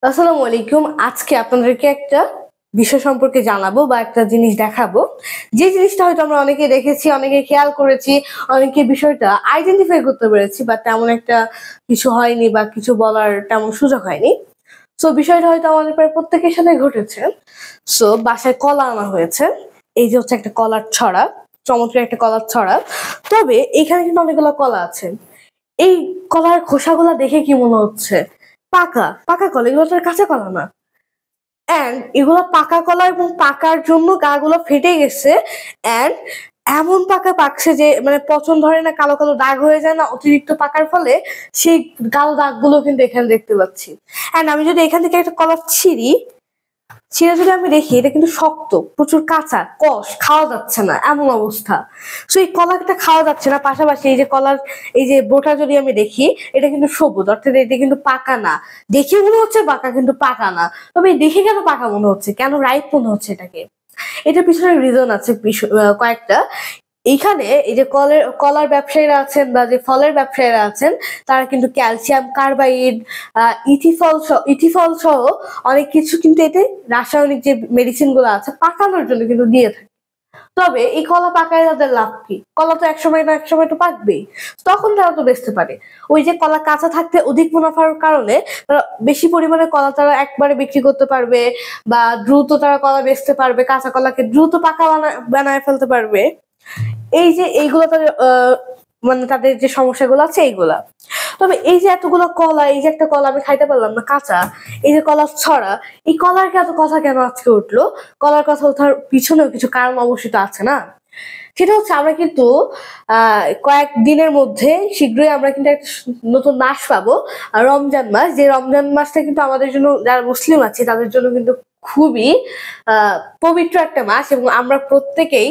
আসসালামু আলাইকুম। আজকে আপনাদেরকে একটা বিষয় সম্পর্কে জানাবো বা একটা জিনিস দেখাবো। যে জিনিসটা হয়তো আমরা অনেকেই দেখেছি, অনেকে খেয়াল করেছি, অনেকে বিষয়টা আইডেন্টিফাই করতে পেরেছি বা তেমন একটা কিছু হয়নি বা কিছু বলার তেমন সুযোগ হয়নি। সো বিষয়টা হয়তো আমাদের প্রায় প্রত্যেকের সাথে ঘটেছে। সো বাসায় কলা আনা হয়েছে। এই যে হচ্ছে একটা কলার ছড়া, চমৎকার একটা কলার ছড়া। তবে এখানে কিন্তু অনেকগুলো কলা আছে। এই কলার খোসাগুলা দেখে কি মনে হচ্ছে? পাকা, পাকা কলা। এগুলো তো আর কাঁচা কলা না। অ্যান্ড এগুলো পাকা কলা এবং পাকার জন্য গাগুলো ফেটে গেছে। অ্যান্ড এমন পাকা পাকছে যে মানে পচন ধরে না, কালো কালো দাগ হয়ে যায় না অতিরিক্ত পাকার ফলে, সেই কালো দাগগুলো কিন্তু এখানে দেখতে পাচ্ছি। অ্যান্ড আমি যদি এখান থেকে একটা কলা ছিঁড়ি, ছিঁড়ে যদি আমি দেখি এটা কিন্তু শক্ত, প্রচুর কাঁচা, কষ, খাওয়া যাচ্ছে না এমন অবস্থা। সো এই কলাটা খাওয়া যাচ্ছে না, পাশাপাশি এই যে কলার এই যে বোটা যদি আমি দেখি, এটা কিন্তু সবুজ, অর্থাৎ এটা কিন্তু পাকা না। দেখে মনে হচ্ছে পাকা কিন্তু পাকা না। তবে দেখে কেন পাকা মনে হচ্ছে, কেন রাইপ মনে হচ্ছে এটাকে? এটার পিছনে রিজন আছে কয়েকটা। এইখানে এই যে কলার ব্যবসায়ীরা আছেন বা যে ফলের ব্যবসায়ীরা আছেন, তারা কিন্তু ক্যালসিয়াম কার্বাইড, ইথিফল সহ অনেক কিছু কিন্তু এতে রাসায়নিক যে মেডিসিন গুলো আছে পাকানোর জন্য কিন্তু দিয়ে থাকে। তবে এই কলা পাকায় তাদের লাভ কি? কলা তো একসময় না একসময় তো পাকবেই, তখন তারা তো বেচতে পারে। ওই যে কলা কাঁচা থাকতে অধিক মুনাফার কারণে তারা বেশি পরিমাণে কলা তারা একবারে বিক্রি করতে পারবে, বা দ্রুত তারা কলা বেচতে পারবে, কাঁচা কলাকে দ্রুত পাকা বানায় ফেলতে পারবে। এই যে এইগুলো তাদের মানে তাদের যে সমস্যাগুলো আছে এইগুলা। তবে এই যে এতগুলো কলা, এই যে একটা কলা আমি খাইতে পারলাম না কাঁচা, এই যে কলার ছড়া, এই কলার এত কথা কেন আজকে উঠলো? কলার কথা ওঠার পিছনেও কিছু কারণ অবশ্যই তো আছে না? সেটা হচ্ছে আমরা কিন্তু কয়েকদিনের মধ্যে শীঘ্রই আমরা কিন্তু একটা নতুন মাস পাবো, রমজান মাস। যে রমজান মাসটা কিন্তু আমাদের জন্য, যারা মুসলিম আছে তাদের জন্য কিন্তু খুবই পবিত্র একটা মাস, এবং আমরা প্রত্যেকেই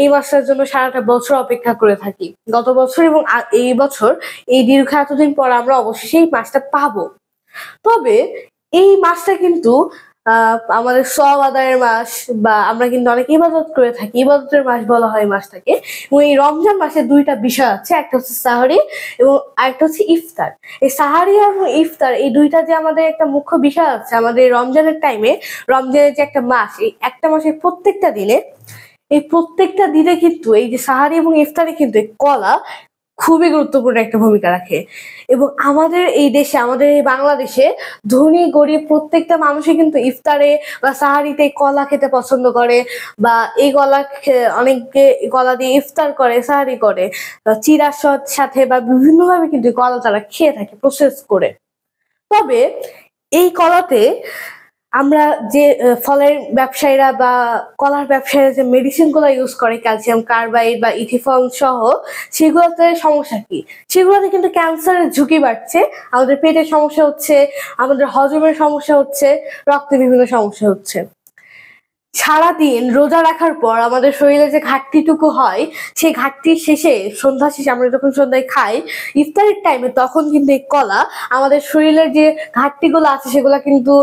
এই মাসটার জন্য সারাটা বছর অপেক্ষা করে থাকি। গত বছর এবং এই বছর, এই দীর্ঘ এতদিন পর আমরা অবশ্যই এই মাসটা পাবো। তবে এই মাসটা কিন্তু আমাদের সওয়াব আদায়ের মাস, বা আমরা কিন্তু অনেক ইবাদত করে থাকি, ইবাদতের মাস বলা হয় মাসটাকে। এবং এই রমজান মাসে দুইটা বিষয় আছে, একটা হচ্ছে সাহরি এবং আরেকটা হচ্ছে ইফতার। এই সাহারি এবং ইফতার, এই দুইটা যে আমাদের একটা মুখ্য বিষয় আছে আমাদের রমজানের টাইমে। রমজানের যে একটা মাস, এই একটা মাসের প্রত্যেকটা দিনে, এই প্রত্যেকটা দিনে কিন্তু এই যে সাহারি এবং ইফতারে কিন্তু এই কলা খুবই গুরুত্বপূর্ণ একটা ভূমিকা রাখে। এবং আমাদের এই দেশে, আমাদের এই বাংলাদেশে ধনী গরিব প্রত্যেকটা মানুষই কিন্তু ইফতারে বা সাহারিতে কলা খেতে পছন্দ করে, বা এই কলা অনেকে কলা দিয়ে ইফতার করে, সাহারি করে, চিড়ার সাথে বা বিভিন্ন ভাবে কিন্তু কলা তারা খেয়ে থাকে প্রসেস করে। তবে এই কলাতে আমরা যে ফলের ব্যবসায়ীরা বা কলার ব্যবসায়ীরা যে মেডিসিন গুলো ইউজ করে, ক্যালসিয়াম কার্বাইড বা ইথিফল সহ, সেগুলোতে সমস্যা কি? সেগুলোতে কিন্তু ক্যান্সারের ঝুঁকি বাড়ছে, আমাদের পেটের সমস্যা হচ্ছে, আমাদের হজমের সমস্যা হচ্ছে, রক্তে বিভিন্ন সমস্যা হচ্ছে। সারাদিন রোজা রাখার পর আমাদের শরীরে যে ঘাটতিটুকু হয়, সেই ঘাটতির শেষে, সন্ধ্যা শেষে আমরা যখন সন্ধ্যায় খাই ইফতারের টাইমে, তখন কিন্তু এই কলা আমাদের শরীরের যে ঘাটতিগুলো আছে সেগুলো কিন্তু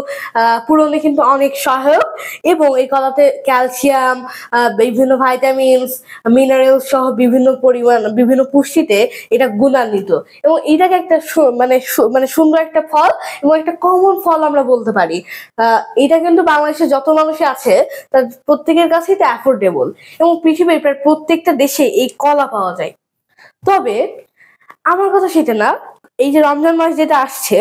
পূরণে কিন্তু অনেক সহায়ক। এবং এই কলাতে ক্যালসিয়াম, বিভিন্ন ভাইটামিনস, মিনারেলস সহ বিভিন্ন পরিমাণ, বিভিন্ন পুষ্টিতে এটা গুণান্বিত। এবং এটাকে একটা মানে সুন্দর একটা ফল, এবং একটা কমন ফল আমরা বলতে পারি। এটা কিন্তু বাংলাদেশে যত মানুষই আছে তার প্রত্যেকের কাছেই এটা অ্যাফোর্ডেবল, এবং পৃথিবীর প্রায় প্রত্যেকটা দেশে এই কলা পাওয়া যায়। তবে আমার কথা সেটা না, এই যে রমজান মাস যেটা আসছে,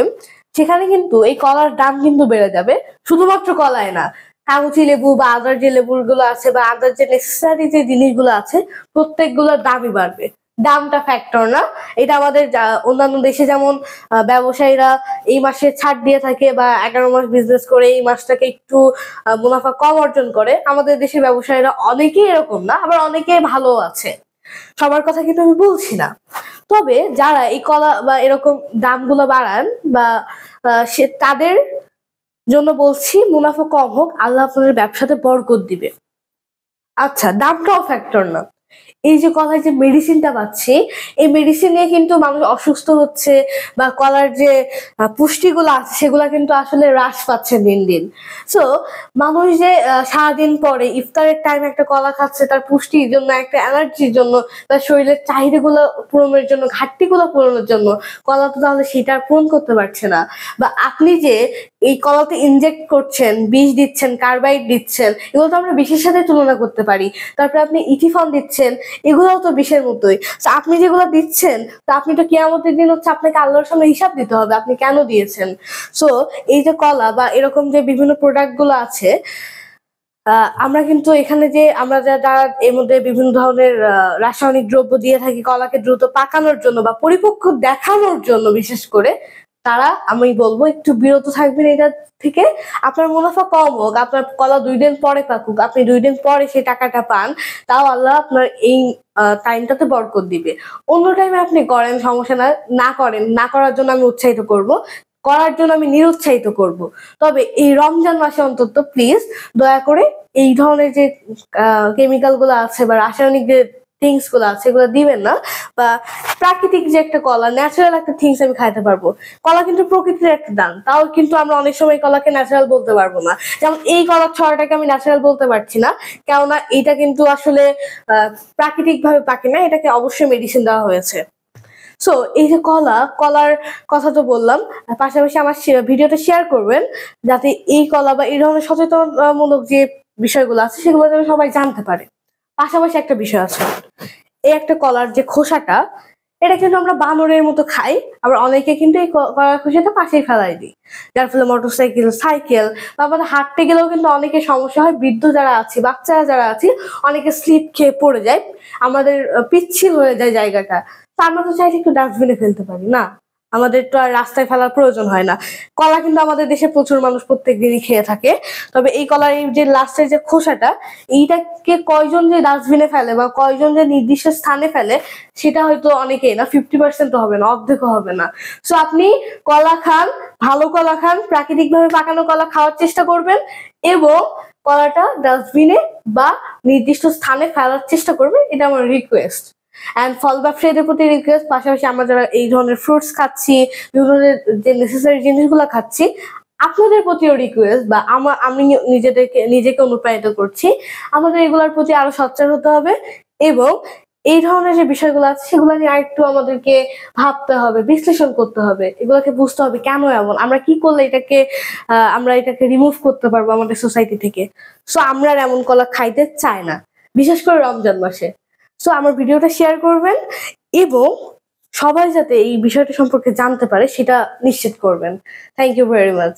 সেখানে কিন্তু এই কলার দাম কিন্তু বেড়ে যাবে। শুধুমাত্র কলায় না, কাগজি লেবু বা আদার যে লেবুগুলো আছে বা আদার যে নেসেসারি যে জিনিসগুলো আছে, প্রত্যেকগুলোর দামই বাড়বে। দামটা ফ্যাক্টর না। এটা আমাদের অন্যান্য দেশে যেমন ব্যবসায়ীরা এই মাসে ছাড় দিয়ে থাকে বা 11 মাস বিজনেস করে এই মাসটাকে একটু মুনাফা কম অর্জন করে, আমাদের দেশের ব্যবসায়ীরা অনেকেই এরকম না, আবার অনেকেই ভালো আছে। সবার কথা কিন্তু আমি বলছি না। তবে যারা এই কলা বা এরকম দামগুলো বাড়ান, বা সে তাদের জন্য বলছি, মুনাফা কম হোক, আল্লাহ আপনাদের ব্যবসাতে বরকত দিবে। আচ্ছা, দামটাও ফ্যাক্টর না। এই যে কলায় যে মেডিসিনটা পাচ্ছি, এই মেডিসিন নিয়ে কিন্তু মানুষ অসুস্থ হচ্ছে, বা কলার যে পুষ্টিগুলো আছে সেগুলো কিন্তু আসলে হ্রাস পাচ্ছে দিন দিন। সো মানুষ যে সারাদিন পরে ইফতারের টাইম একটা কলা খাচ্ছে, তার পুষ্টির জন্য, একটা এনার্জির জন্য, তার শরীরের চাহিদাগুলো পূরণের জন্য, ঘাটতিগুলো পূরণের জন্য, কলা তো তাহলে সেটা পূরণ করতে পারছে না। বা আপনি যে এই কলাতে ইনজেক্ট করছেন, বিষ দিচ্ছেন, কার্বাইড দিচ্ছেন, এগুলো তো আমরা বিষের সাথে তুলনা করতে পারি। তারপরে আপনি ইথিফন দিচ্ছেন, এগুলোও তো বিষের মতোই। তো আপনি যেগুলো দিচ্ছেন, তো আপনি তো কিয়ামতের দিন হচ্ছে আপনাকে আল্লাহর সামনে হিসাব দিতে হবে আপনি কেন দিয়েছেন। সো এই যে কলা বা এরকম যে বিভিন্ন প্রোডাক্ট গুলো আছে, আমরা কিন্তু এখানে যে আমরা যারা এর মধ্যে বিভিন্ন ধরনের রাসায়নিক দ্রব্য দিয়ে থাকি কলাকে দ্রুত পাকানোর জন্য বা পরিপক্ক দেখানোর জন্য, বিশেষ করে তারা, আমি বলবো একটু বিরত থাকবেন এটা থেকে। আপনার মুনাফা কম হোক, আপনার কলা 2 দিন পরে পাকুক, আপনি 2 দিন পরে সেই টাকাটা পান, তাও আল্লাহ আপনার এই টাইমটাতে বরকত দিবে। অন্য টাইমে আপনি করেন, সমস্যা না করেন, না করার জন্য আমি উৎসাহিত করব, করার জন্য আমি নিরুৎসাহিত করব। তবে এই রমজান মাসে অন্তত প্লিজ দয়া করে এই ধরনের যে কেমিক্যাল গুলো আছে বা রাসায়নিক যে থিংস গুলো আছে এগুলো দিবেন না। বা প্রাকৃতিক যে একটা কলা, ন্যাচারাল একটা থিংস আমি খাইতে পারবো। কলা কিন্তু প্রকৃতির একটা দান, তাও কিন্তু আমরা অনেক সময় কলাকে ন্যাচারাল বলতে পারবো না। যেমন এই কলার ছড়াটাকে আমি ন্যাচারাল বলতে পারছি না, কেননা এটা কিন্তু আসলে প্রাকৃতিক ভাবে পাকে না, এটাকে অবশ্যই মেডিসিন দেওয়া হয়েছে। সো এই যে কলার কথা তো বললাম, পাশাপাশি আমার ভিডিওটা শেয়ার করবেন যাতে এই কলা বা এই ধরনের সচেতনমূলক যে বিষয়গুলো আছে সেগুলো যেন সবাই জানতে পারে। পাশাপাশি একটা বিষয় আছে, এই একটা কলার যে খোসাটা, এটা কিন্তু আমরা বানরের মতো খাই, আবার অনেকে কিন্তু এই কলার খোসাটা পাশেই ফেলাই দিই, যার ফলে মোটরসাইকেল, সাইকেল বা আমাদের হাঁটতে গেলেও কিন্তু অনেকে সমস্যা হয়। বৃদ্ধ যারা আছে, বাচ্চারা যারা আছে, অনেকে স্লিপ খেয়ে পড়ে যায়, আমাদের পিচ্ছিল হয়ে যায় জায়গাটা। তো আমরা তো চাইলে একটু ডাস্টবিনে ফেলতে পারি না, আমাদের তো আর রাস্তায় ফেলার প্রয়োজন হয় না। কলা কিন্তু আমাদের দেশে প্রচুর মানুষ প্রত্যেক দিনই খেয়ে থাকে। তবে এই কলার এই যে লাস্টের যে খোসাটা, এইটাকে কয়জন যে ডাস্টবিনে ফেলে বা কয়জন যে নির্দিষ্ট স্থানে ফেলে সেটা হয়তো অনেকেই না, 50% তো হবে না, অর্ধেকও হবে না। সো আপনি কলা খান, ভালো কলা খান, প্রাকৃতিক ভাবে পাকানো কলা খাওয়ার চেষ্টা করবেন এবং কলাটা ডাস্টবিনে বা নির্দিষ্ট স্থানে ফেলার চেষ্টা করবেন, এটা আমার রিকোয়েস্ট। অ্যান্ড ফল ব্যবসায়ীদের প্রতি রিকোয়েস্ট, পাশাপাশি আমরা যারা এই ধরনের ফ্রুটস খাচ্ছি, বিভিন্ন যে নেসেসারি জিনিসগুলো খাচ্ছি, আপনাদের প্রতিও রিকোয়েস্ট বা আমি নিজেকে অনুপ্রাণিত করছি, আমাদের এগুলোর প্রতি আরো সচ্চার হতে হবে এবং এই ধরনের যে বিষয়গুলো আছে সেগুলো নিয়ে আরেকটু আমাদেরকে ভাবতে হবে, বিশ্লেষণ করতে হবে, এগুলোকে বুঝতে হবে কেন এমন, আমরা কি করলে আমরা এটাকে রিমুভ করতে পারবো আমাদের সোসাইটি থেকে। সো আমরা আর এমন কলা খাইতে চাই না, বিশেষ করে রমজান মাসে। সো আমার ভিডিওটা শেয়ার করবেন এবং সবাই যাতে এই বিষয়টা সম্পর্কে জানতে পারে সেটা নিশ্চিত করবেন। Thank you very much.